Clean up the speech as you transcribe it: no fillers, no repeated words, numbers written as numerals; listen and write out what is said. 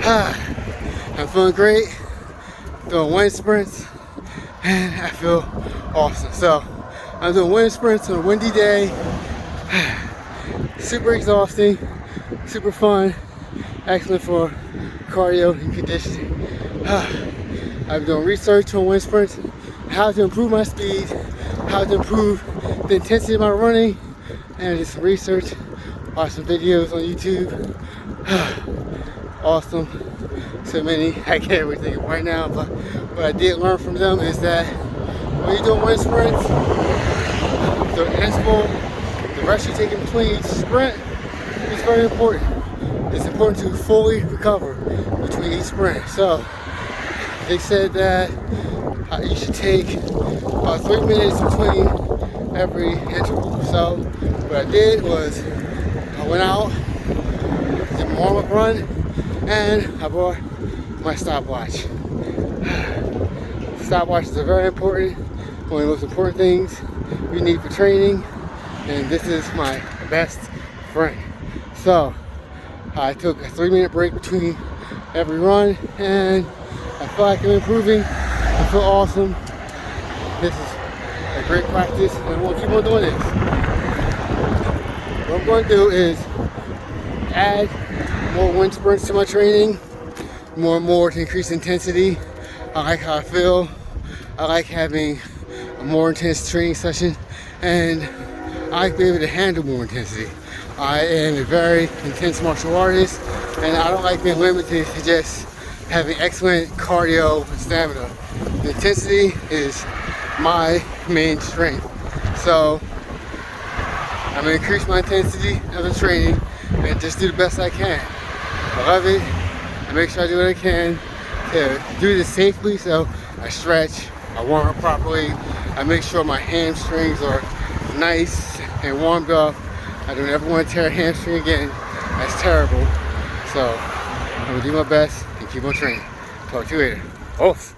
I'm feeling great, doing wind sprints, and I feel awesome. So I'm doing wind sprints on a windy day. Super exhausting, super fun, excellent for cardio and conditioning. I've been doing research on wind sprints, how to improve my speed, how to improve the intensity of my running, and just research, watch some videos on YouTube. Awesome. So many, I can't everything right now, but what I did learn from them is that when you're doing wind sprints, the interval, the rest you take in between each sprint is very important. It's important to fully recover between each sprint. So they said that you should take about 3 minutes between every interval. So what I did was I went out, did my warm-up run, and I brought my stopwatch. Stopwatches are very important, one of the most important things you need for training, and this is my best friend. So I took a 3-minute break between every run, and I feel like I'm improving. I feel awesome. This is a great practice, and I'm going to keep on doing this. What I'm going to do is add more wind sprints to my training, more and more to increase intensity. I like how I feel. I like having a more intense training session, and I like being able to handle more intensity. I am a very intense martial artist, and I don't like being limited to just having excellent cardio and stamina. The intensity is my main strength. So I'm gonna increase my intensity of the training and just do the best I can. I love it. I make sure I do what I can to do this safely. So I stretch, I warm up properly, I make sure my hamstrings are nice and warmed up. I don't ever want to tear a hamstring again. That's terrible. So I'm gonna do my best and keep on training. Talk to you later. Off.